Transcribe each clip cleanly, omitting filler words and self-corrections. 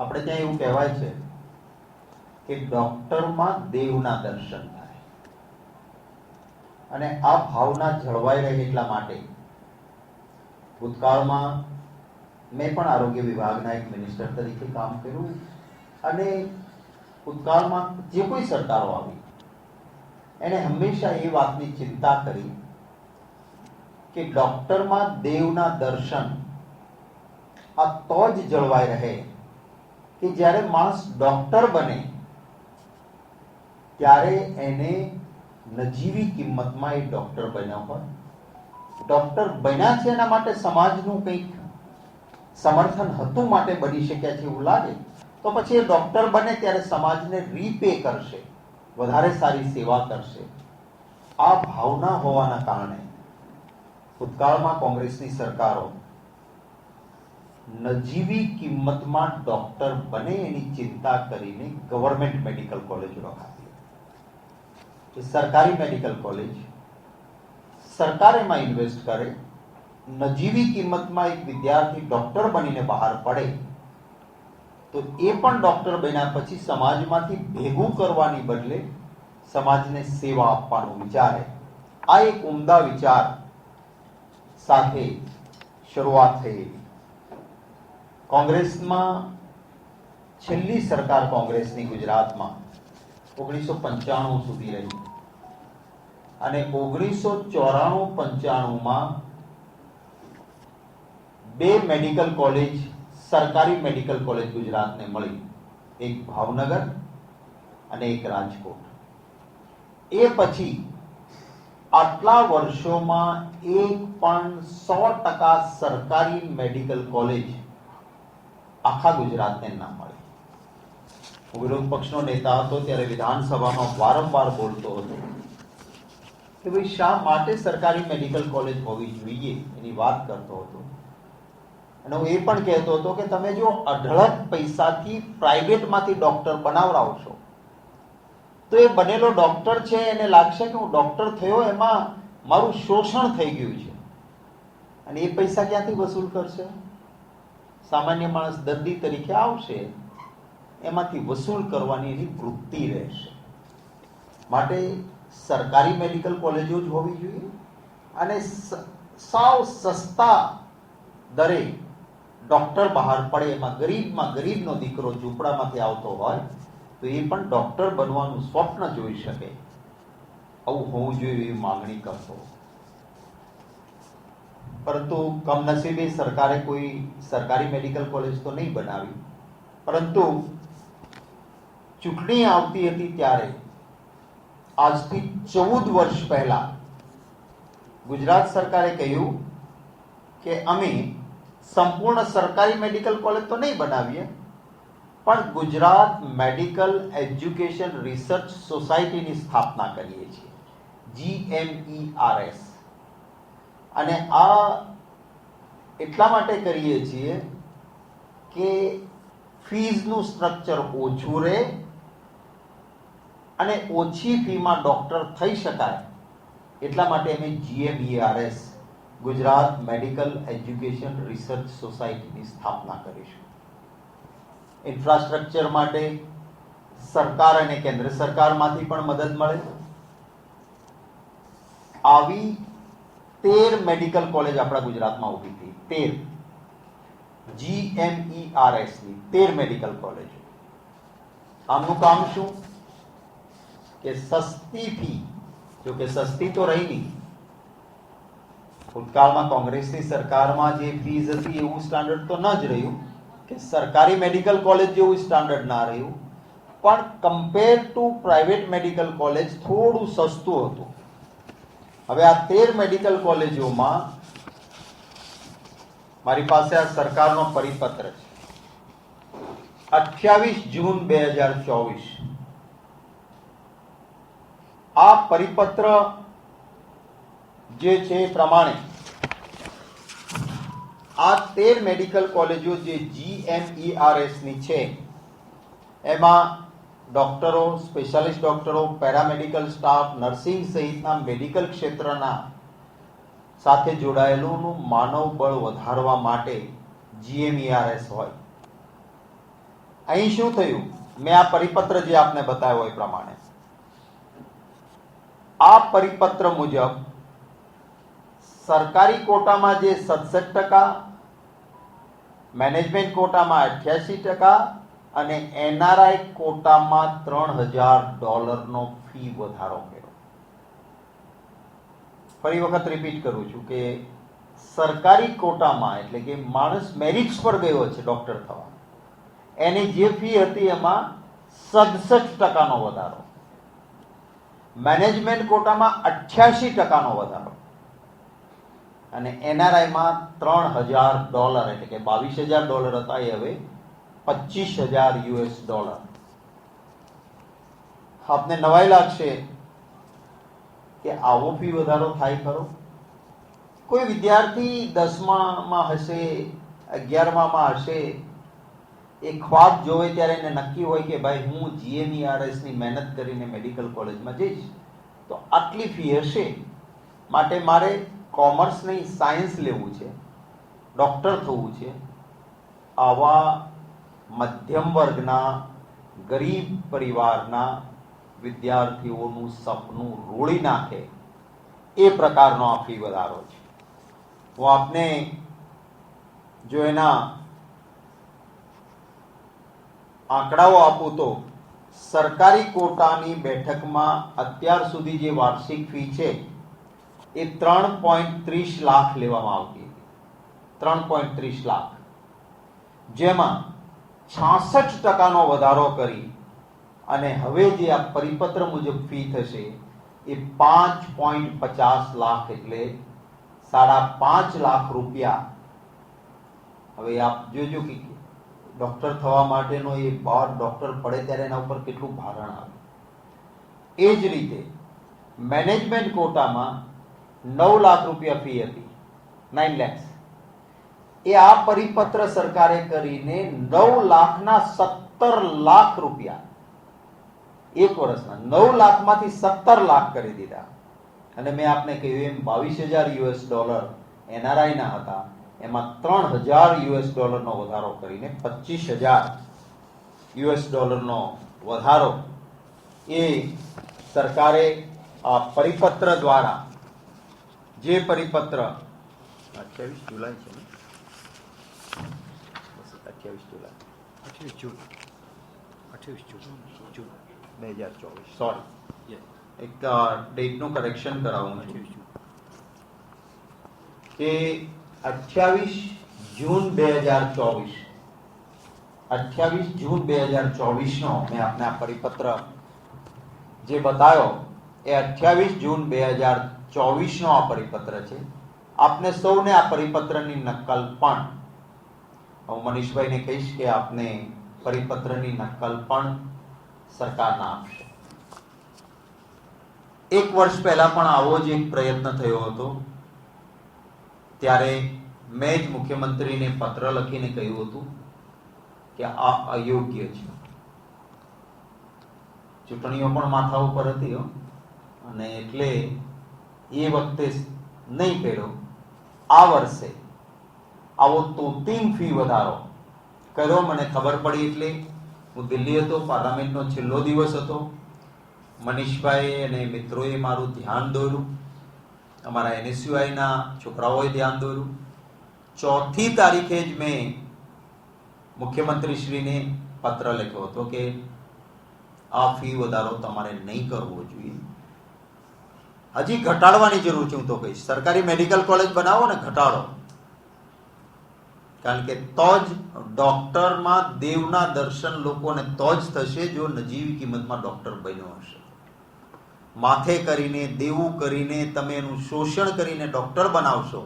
આપણે ત્યાં એવું કહેવાય છે કે ડોક્ટરમાં દેવના દર્શન થાય, અને આ ભાવના જળવાઈ રહે એટલા માટે ભૂતકાળમાં મેં પણ આરોગ્ય વિભાગના એક મિનિસ્ટર તરીકે કામ કર્યું, અને ભૂતકાળમાં જે કોઈ સરકારો આવી એને હંમેશા એ વાતની ચિંતા કરી કે ડોક્ટરમાં દેવના દર્શન આ તો જ જળવાઈ રહે કે જ્યારે માણસ ડોક્ટર બને ત્યારે એને નજીવી કિંમતમાં એ ડોક્ટર બન્યો હોય. ડોક્ટર બન્યા છે એના માટે સમાજનું કંઈક સમર્થન હતું માટે બની શક્યા છે એવું લાગે તો પછી એ ડોક્ટર બને ત્યારે સમાજને રીપે કરશે, વધારે સારી સેવા કરશે. આ ભાવના હોવાના કારણે ભૂતકાળમાં કોંગ્રેસની સરકારો નજીવી કિંમતમાં ડોક્ટર બને એની ચિંતા કરીને ગવર્મેન્ટ મેડિકલ કોલેજો રખાતી. સરકારી મેડિકલ કોલેજ સરકાર એમાં ઇન્વેસ્ટ કરે, નજીવી કિંમતમાં એક વિદ્યાર્થી ડોક્ટર બનીને બહાર પડે તો એ પણ ડોક્ટર બન્યા પછી સમાજમાંથી ભેગું કરવાની બદલે સમાજને સેવા આપવાનું વિચારે. આ એક ઉમદા વિચાર સાથે શરૂઆત થઈ. કોંગ્રેસમાં છેલ્લી સરકાર કોંગ્રેસની ગુજરાતમાં 1995 સુધી રહી, અને 1994-95માં બે મેડિકલ કોલેજ, સરકારી મેડિકલ કોલેજ ગુજરાતને મળી, એક ભાવનગર અને એક રાજકોટ. એ પછી આટલા વર્ષોમાં એક પણ 100% સરકારી મેડિકલ કોલેજ આખા ગુજરાતને ના મળી. હું વિરોધ પક્ષનો નેતા હતો ત્યારે વિધાનસભામાં વારંવાર બોલતો હતો કે ભાઈ શા માટે સરકારી મેડિકલ કોલેજ હોવી જોઈએ એની વાત કરતો હતો. અને હું એ પણ કહેતો હતો કે તમે જો અઢળક પૈસાથી પ્રાઇવેટમાંથી ડોક્ટર બનાવડાવશો તો એ બનેલો ડોક્ટર છે એને લાગશે કે હું ડોક્ટર થયો એમાં મારું શોષણ થઈ ગયું છે, અને એ પૈસા ક્યાંથી વસૂલ કરશે? સામાન્ય માણસ દર્દી તરીકે આવશે, એમાંથી વસૂલ કરવાની એની વૃત્તિ રહેશે. માટે સરકારી મેડિકલ કોલેજો જ હોવી જોઈએ, અને સાવ સસ્તા દરે ડોક્ટર બહાર પડે, એમાં ગરીબમાં ગરીબનો દીકરો ઝૂંપડામાંથી આવતો હોય તો એ પણ ડોક્ટર બનવાનું સ્વપ્ન જોઈ શકે. આવું હોવું જોઈએ એવી માંગણી કરતો. પરંતુ કમનસીબે સરકારે કોઈ સરકારી મેડિકલ કોલેજ તો નહીં બનાવી, પરંતુ ચૂંટણી આવતી હતી ત્યારે આજથી 14 વર્ષ પહેલા ગુજરાત સરકારે કહ્યું કે અમે સંપૂર્ણ સરકારી મેડિકલ કોલેજ તો નહીં બનાવીએ, પણ ગુજરાત મેડિકલ એજ્યુકેશન રિસર્ચ સોસાયટીની સ્થાપના કરીએ છીએ, GMERS. અને આ એટલા માટે કરીએ છીએ કે ફીઝનું સ્ટ્રક્ચર ઓછું રહે અને ઓછી ફીમાં ડોક્ટર થઈ શકાય, એટલા માટે અમે GMERS Gujarat medical education research સોસાયટીની સ્થાપના કરીશું. ઇન્ફ્રાસ્ટ્રક્ચર માટે સરકાર અને કેન્દ્ર સરકારમાંથી પણ મદદ મળે. આવી 13 મેડિકલ કોલેજ આપણા ગુજરાતમાં ઊભી થઈ. 13 GMERS ની 13 મેડિકલ કોલેજ. આમનું કામ શું કે સસ્તી ફી, જો કે સસ્તી તો રહી નહીં, ભૂતકાળમાં કોંગ્રેસની સરકારમાં જે ફીઝ હતી એવું સ્ટાન્ડર્ડ તો ન જ રહ્યું, કે સરકારી મેડિકલ કોલેજ જેવું સ્ટાન્ડર્ડ ના રહ્યું, પણ compare to private medical college થોડું સસ્તું હતું. હવે આ 13 મેડિકલ કોલેજોમાં મારી પાસે આ સરકારનો પરિપત્ર છે, 28 જૂન 2024. આ પરિપત્ર જે છે એ પ્રમાણે આ 13 મેડિકલ કોલેજો જે GMERS ની છે એમાં ડોક્ટરો, સ્પેશિયાલિસ્ટ ડોક્ટરો, પેરામેડિકલ સ્ટાફ, નર્સિંગ સહિતના મેડિકલ ક્ષેત્રના સાથે જોડાયેલું માનવ બળ વધારવા માટે GMERS હોય. અહીં શું થયું, મેં આ પરિપત્ર જે આપને બતાવ્યો એ પ્રમાણે, આ પરિપત્ર મુજબ સરકારી કોટામાં જે 67%, મેનેજમેન્ટ કોટામાં 88% અને એનઆરઆઈ કોટામાં $3000 ફી વધારો કર્યો. ફરી વખત રિપીટ કરું છું કે સરકારી કોટામાં એટલે કે માણસ મેરિટ્સ પર ગયો છે ડોક્ટર થવા, એની જે ફી હતી એમાં 67%નો વધારો, મેનેજમેન્ટ કોટામાં 88%નો વધારો અને એનઆરઆઈમાં $3000 એટલે કે $22000 હતા એ હવે $25000. આપને નવાઈ લાગશે કે આવો ફી વધારો થાય ખરો? કોઈ વિદ્યાર્થી 10મામાં હશે, 11મામાં હશે, એ ખ્વાબ જોવે ત્યારે એને નક્કી હોય કે ભાઈ હું GMERS ની મહેનત કરીને મેડિકલ કોલેજમાં જઈશ તો આટલી ફી હશે, માટે મારે કોમર્સ નહીં સાયન્સ લેવું છે, ડોક્ટર થવું છે. આવા મધ્યમ વર્ગના ગરીબ પરિવારના વિદ્યાર્થીઓનું સપનું રોળી નાખે એ પ્રકારનો આ ફી વધારો છે. હું આપને જો એના આંકડાઓ આપું તો સરકારી કોટાની બેઠકમાં અત્યાર સુધી જે વાર્ષિક ફી છે એ 3.30 લાખ લેવામાં આવતી હતી, 3.30 લાખ, જેમાં 66%નો વધારો કરી અને હવે જે આ પરિપત્ર મુજબ ફી થશે એ 5.50 લાખ એટલે 5.5 લાખ રૂપિયા. હવે આપ જોજો કે ડોક્ટર થવા માટેનો એ બહાર ડોક્ટર પડે ત્યારે એના ઉપર કેટલું ભારણ આવે. એ જ રીતે મેનેજમેન્ટ કોટામાં 9 લાખ રૂપિયા ફી હતી, 9 lakhs. એ આ પરિપત્ર સરકારે કરીને 9,17 લાખ રૂપિયા એક વર્ષના 9 લાખમાંથી 17 લાખ કરી દીધા. અને મેં આપને કહ્યું એમ $22000 એનઆરઆઈ ના હતા, એમાં $3000 નો વધારો કરીને $25000 નો વધારો એ સરકારે આ પરિપત્ર દ્વારા, જે પરિપત્ર 28 જુલાઈ છે ને, 28 જુલાઈ 2024, સોરી, એક ડેટનું કરેક્શન કરાવું છું કે 28 જૂન 2024, 28 જૂન 2024 નો મેં આપને આ પરિપત્ર જે બતાવ્યો એ 28 જૂન 2024 નો આ પરિપત્ર છે. આપને સૌને આ પરિપત્રની નકલ પણ, હું મનીષભાઈને કહીશ કે આપને પરિપત્રની નકલ પણ સરકારના આપશે. એક વર્ષ પહેલા પણ આવો જ એક પ્રયત્ન થયો હતો, ત્યારે મેં જ મુખ્યમંત્રીને પત્ર લખીને કહ્યું હતું કે આ અયોગ્ય છે. ચૂંટણીઓ પણ માથા ઉપર હતી અને એટલે એ વખતે નહીં કર્યો. આ વર્ષે આવો તોતિંગ ફી વધારો કર્યો. મને ખબર પડી એટલે હું દિલ્હી હતો, પાર્લામેન્ટનો છેલ્લો દિવસ હતો. મનીષભાઈ અને મિત્રોએ મારું ધ્યાન દોર્યું, અમારા NSUIના છોકરાઓએ ધ્યાન દોર્યું. 4મી તારીખે જ મેં મુખ્યમંત્રીશ્રીને પત્ર લખ્યો હતો કે આ ફી વધારો તમારે નહીં કરવો જોઈએ, હજી ઘટાડવાની જરૂર છે. હું તો કહીશ સરકારી મેડિકલ કોલેજ બનાવો ને ઘટાડો, કારણ કે તો જ ડોક્ટરમાં દેવના દર્શન લોકોને તો જ થશે જો નજીવી કિંમતમાં ડોક્ટર બન્યો હશે. માથે કરીને, દેવું કરીને, તમે એનું શોષણ કરીને ડોક્ટર બનાવશો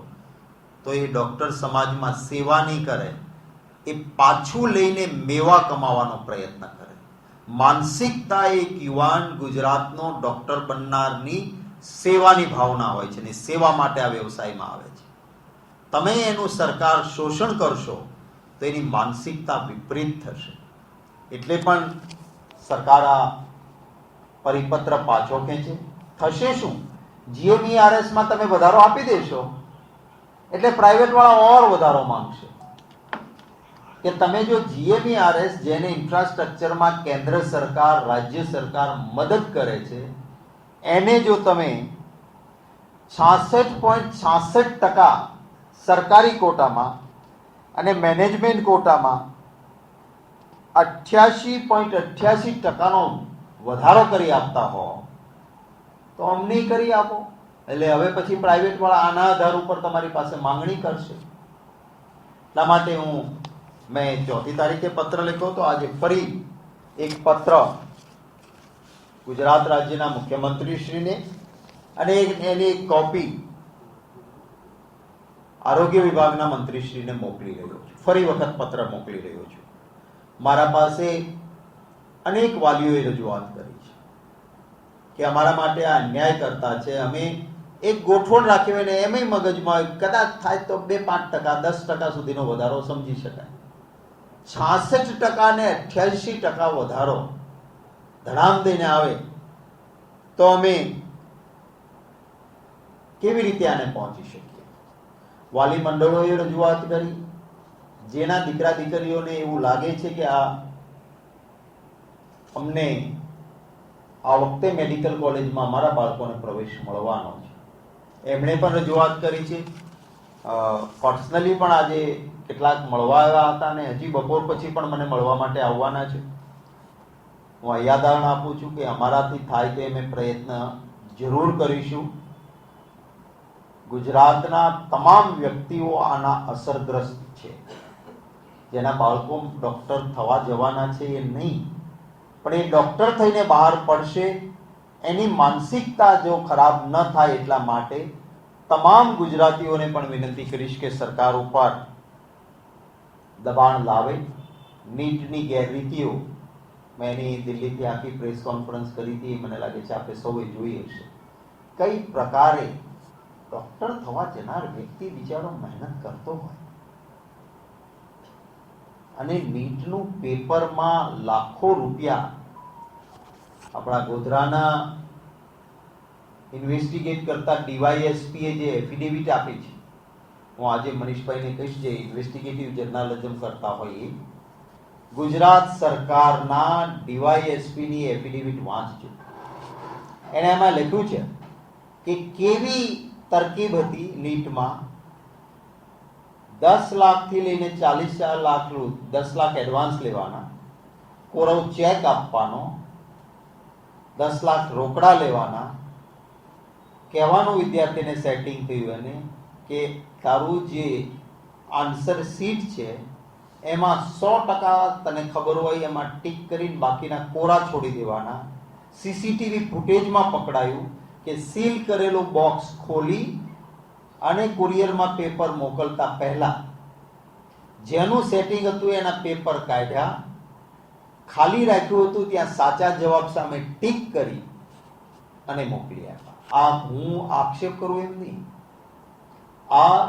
તો એ ડોક્ટર સમાજમાં સેવા નહીં કરે, એ પાછું લઈને મેવા કમાવાનો પ્રયત્ન કરે. માનસિકતા એક યુવાન ગુજરાતનો ડોક્ટર બનનારની સેવાની ભાવના હોય છે ને સેવા માટે આ વ્યવસાયમાં આવે છે. તમે એનું સરકાર શોષણ કરશો તો એની માનસિકતા વિપરીત થશે. એટલે પણ સરકાર આ પરિપત્ર પાછો ખેંચે. થશે શું? GMERS માં તમે વધારો આપી દેશો એટલે પ્રાઇવેટ વાળા ઓર વધારો માંગશે. કે તમે જો GMERS જેને ઇન્ફ્રાસ્ટ્રક્ચરમાં કેન્દ્ર સરકાર રાજ્ય સરકાર મદદ કરે છે એને જો તમે 66.66% સરકારી કોટામાં અને મેનેજમેન્ટ કોટામાં 88.88% વધારો કરી આપતા હો તો અમને કરી આપો. એટલે હવે પછી પ્રાઇવેટ વાળા આના આધાર ઉપર તમારી પાસે માંગણી કરશે. એટલા માટે મેં 4મી તારીખે પત્ર લખ્યો હતો. આજે ફરી એક પત્ર ગુજરાત રાજ્યના મુખ્યમંત્રીશ્રીને અને એની એક કોપી આરોગ્ય વિભાગના મંત્રીશ્રીને મોકલી રહ્યો છું. ફરી વખત પત્ર મોકલી રહ્યો છું. મારા પાસે અનેક વાલીઓએ રજૂઆત કરી છે કે અમારા માટે આ અન્યાય કરતા છે. અમે એક ગોઠવણ રાખી હોય ને એમય મગજમાં કદાચ થાય તો 2-5%, 10% સુધીનો વધારો સમજી શકાય. 66% ને 88% વધારો ધડામ દઈને આવે તો અમે કેવી રીતે આને પહોંચી શકીએ? વાલી મંડળોએ રજૂઆત કરી. જેના દીકરા દીકરીઓને એવું લાગે છે કે અમને આ વખતે મેડિકલ કોલેજમાં અમારા બાળકોને પ્રવેશ મળવાનો છે, એમણે પણ રજૂઆત કરી છે. પર્સનલી પણ આજે કેટલાક મળવા આવ્યા હતા અને હજી બપોર પછી પણ મને મળવા માટે આવવાના છે. હું યાદાણ આપું છું કે અમારાથી થાય તે અમે પ્રયત્ન જરૂર કરીશું. ગુજરાતના તમામ વ્યક્તિઓ આના અસરગ્રસ્ત છે. જેના બાળકો ડોક્ટર થવા જવાના છે એ નહીં, પણ એ ડોક્ટર થઈને બહાર પડશે એની માનસિકતા જો ખરાબ ન થાય એટલા માટે તમામ ગુજરાતીઓને પણ વિનંતી કરીશ કે સરકાર ઉપર દબાણ લાવે. નીટની ગેરરીતિઓ મેં એની દિલ્હીથી આખી પ્રેસ કોન્ફરન્સ કરી હતી. મને લાગે છે આપણે સૌએ જોઈ હશે કઈ પ્રકારે ડોક્ટર થવા જનાર વ્યક્તિ બિચારો મહેનત કરતો હોય અને નીટનું પેપરમાં લાખો રૂપિયા આપણા ગોધરાના ઇન્વેસ્ટિગેટ કરતા ડીવાયએસપીએ જે એફિડેવિટ આપી છે, હું આજે મનીષભાઈને કહીશ જે ઇન્વેસ્ટિગેટિવ જર્નાલિઝમ કરતા હોય એ ગુજરાત સરકારના ડીવાયએસપીની એફિડેવિટ વાંચજો. એણે એમાં લખ્યું છે કે કેવી તરકીબ હતી નીટમાં. 10 લાખથી લઈને 40 લાખ, 10 લાખ એડવાન્સ લેવાના, કોરવ ચેક આપવાનો, 10 લાખ રોકડા લેવાના. કહેવાનું વિદ્યાર્થીને સેટિંગ થયું અને કે તારું જે આન્સર શીટ છે એમાં 100% તને ખબર હોય એમાં ટીક કરીને બાકીના કોરા છોડી દેવાના. સીસીટીવી ફૂટેજમાં પકડાયું કે સીલ કરેલું બોક્સ ખોલી અને કુરિયરમાં પેપર મોકલતા પહેલા જેનું સેટિંગ હતું એના પેપર કાઢ્યા, ખાલી રાખ્યું હતું ત્યાં સાચા જવાબ સામે ટીક કરી અને મોકલી આપ્યા. આ હું આક્ષેપ કરું એમ નહીં, આ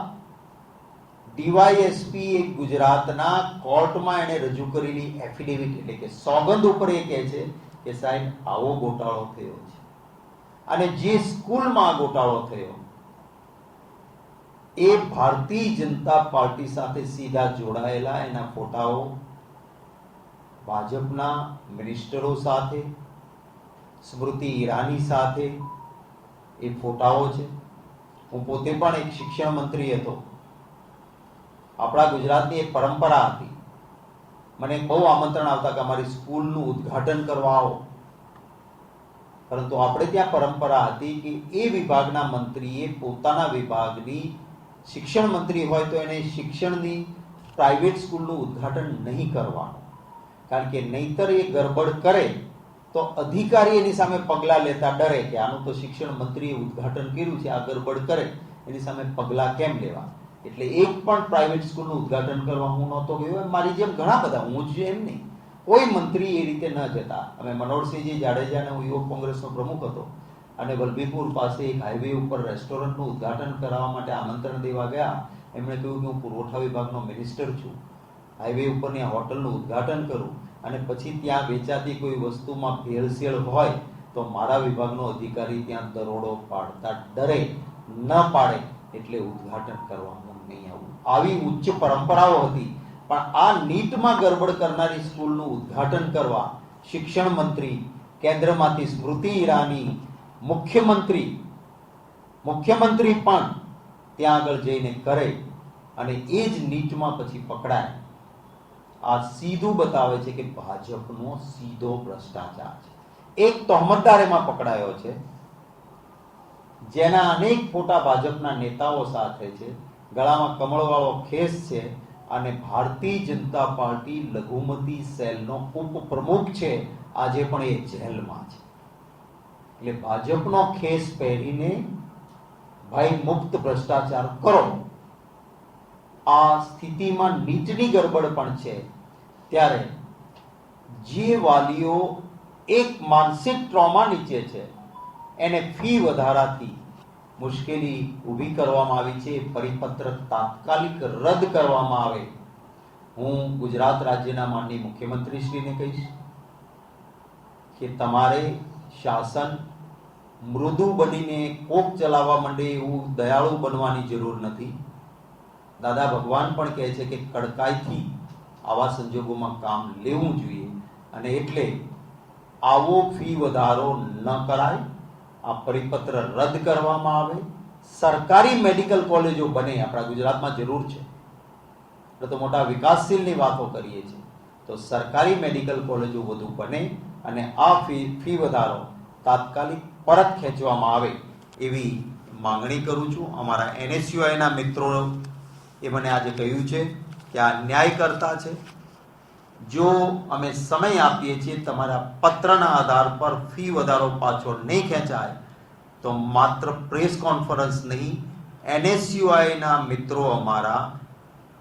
ડીવાયએસપી ગુજરાતના કોર્ટમાં એને રજૂ કરેલી એફિડેવિટ એટલે કે સોગંદ ઉપર એ કહે છે કે સાહેબ આવો ગોટાળો થયો છે. અને જે સ્કૂલમાં ગોટાળો થયો એ ભારતીય જનતા પાર્ટી સાથે સીધા જોડાયેલા એના ફોટાઓ ભાજપના મિનિસ્ટરો સાથે, સ્મૃતિ ઈરાની સાથે એ ફોટાઓ છે. હું પોતે પણ એક શિક્ષણ મંત્રી હતો. આપણા ગુજરાતની એક પરંપરા હતી, મને બહુ આમંત્રણ આવતા કે અમારી સ્કૂલનું ઉદ્ઘાટન કરવા આવો, પરંતુ આપણે ત્યાં પરંપરા હતી કે એ વિભાગના મંત્રીએ પોતાના વિભાગની શિક્ષણ મંત્રી હોય તો એને શિક્ષણની પ્રાઇવેટ સ્કૂલનું ઉદ્ઘાટન નહીં કરવાનું, કારણ કે નહીતર એ ગરબડ કરે તો અધિકારી એની સામે પગલાં લેતા ડરે કે આનું તો શિક્ષણ મંત્રીએ ઉદ્ઘાટન કર્યું છે, આ ગરબડ કરે એની સામે પગલાં કેમ લેવા. એટલે એક પણ પ્રાઇવેટ સ્કૂલનું ઉદ્ઘાટન કરવા હું નહોતો ગયો. મારી જેમ ઘણા બધા, હું જ એમ નહીં, કોઈ મંત્રી એ રીતે ન જતા. અમે મનોહરસિંહજી જાડેજાને, હું યુવક કોંગ્રેસનો પ્રમુખ હતો અને વલભીપુર પાસે એક હાઈવે ઉપર રેસ્ટોરન્ટનું ઉદ્ઘાટન કરાવવા માટે આમંત્રણ દેવા ગયા. એમણે કહ્યું કે હું પુરવઠા વિભાગનો મિનિસ્ટર છું, હાઈવે ઉપરની આ હોટલનું ઉદ્ઘાટન કરું અને પછી ત્યાં વેચાતી કોઈ વસ્તુમાં ભેળસેળ હોય તો મારા વિભાગનો અધિકારી ત્યાં દરોડો પાડતા ડરે, ન પાડે એટલે ઉદ્ઘાટન કરવા હું નહીં આવું. આવી ઉચ્ચ પરંપરાઓ હતી પણ આ નીટમાં ગરબડ કરનારી સ્કૂલનું ઉદ્ઘાટન કરવા શિક્ષણ મંત્રી, કેન્દ્રમાંથી સ્મૃતિ ઈરાની, મુખ્યમંત્રી પણ ત્યાં આગળ જઈને કરે અને એ જ નીટમાં પછી પકડાય, આ સીધું બતાવે છે કે ભાજપનો સીધો ભ્રષ્ટાચાર છે. એક તહોમતદાર એમાં પકડાયો છે જેના અનેક ફોટા ભાજપના નેતાઓ સાથે છે, ગળામાં કમળવાળો ખેસ છે અને ભારતીય જનતા પાર્ટી લઘુમતી સેલનો ઉપપ્રમુખ છે. આજે પણ એ જેલમાં છે. એટલે ભાજપનો ખેસ પહેરીને ભાઈ મુક્ત ભ્રષ્ટાચાર કરો. આ સ્થિતિમાં નીચની ગરબડ પણ છે. ત્યારે જે વાલીઓ એક માનસિક ટ્રોમા નીચે છે એને ફી વધારાથી મુશ્કેલી ઊભી કરવામાં આવી છે. પરિપત્ર તાત્કાલિક રદ કરવામાં આવે. હું ગુજરાત રાજ્યના માનનીય મુખ્યમંત્રીશ્રીને કહીશ કે તમારે શાસન મૃદુ બનીને કોક ચલાવવા માંડે એવું દયાળુ બનવાની જરૂર નથી. દાદા ભગવાન પણ કહે છે કે કડકાઈથી આવા સંજોગોમાં કામ લેવું જોઈએ અને એટલે આવો ફી વધારો ન કરાય. આ પરિપત્ર રદ કરવામાં આવે. સરકારી મેડિકલ કોલેજો બને. આપણા ગુજરાતમાં જરૂર છે. આપણે તો મોટા વિકાસશીલની વાતો કરીએ છીએ, તો સરકારી મેડિકલ કોલેજો વધુ બને અને આ ફી વધારો તાત્કાલિક પરત ખેંચવામાં આવે એવી માંગણી કરું છું. અમારા NSUIના મિત્રો એ મને આજે કહ્યું છે કે આ ન્યાયકર્તા છે. જો અમે સમય આપીએ છીએ તમારા પત્રના આધાર પર ફી વધારો પાછો નહીં ખેંચાય તો માત્ર પ્રેસ કોન્ફરન્સ નહીં, NSUIના મિત્રો અમારા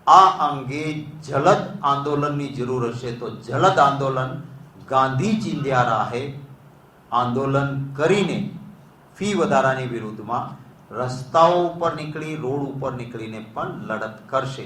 આ અંગે જલદ આંદોલનની જરૂર હશે તો જલદ આંદોલન ગાંધી ચિંધ્યા રાહે આંદોલન કરીને ફી વધારાની વિરુદ્ધમાં રસ્તાઓ ઉપર નીકળી, રોડ ઉપર નીકળીને પણ લડત કરશે.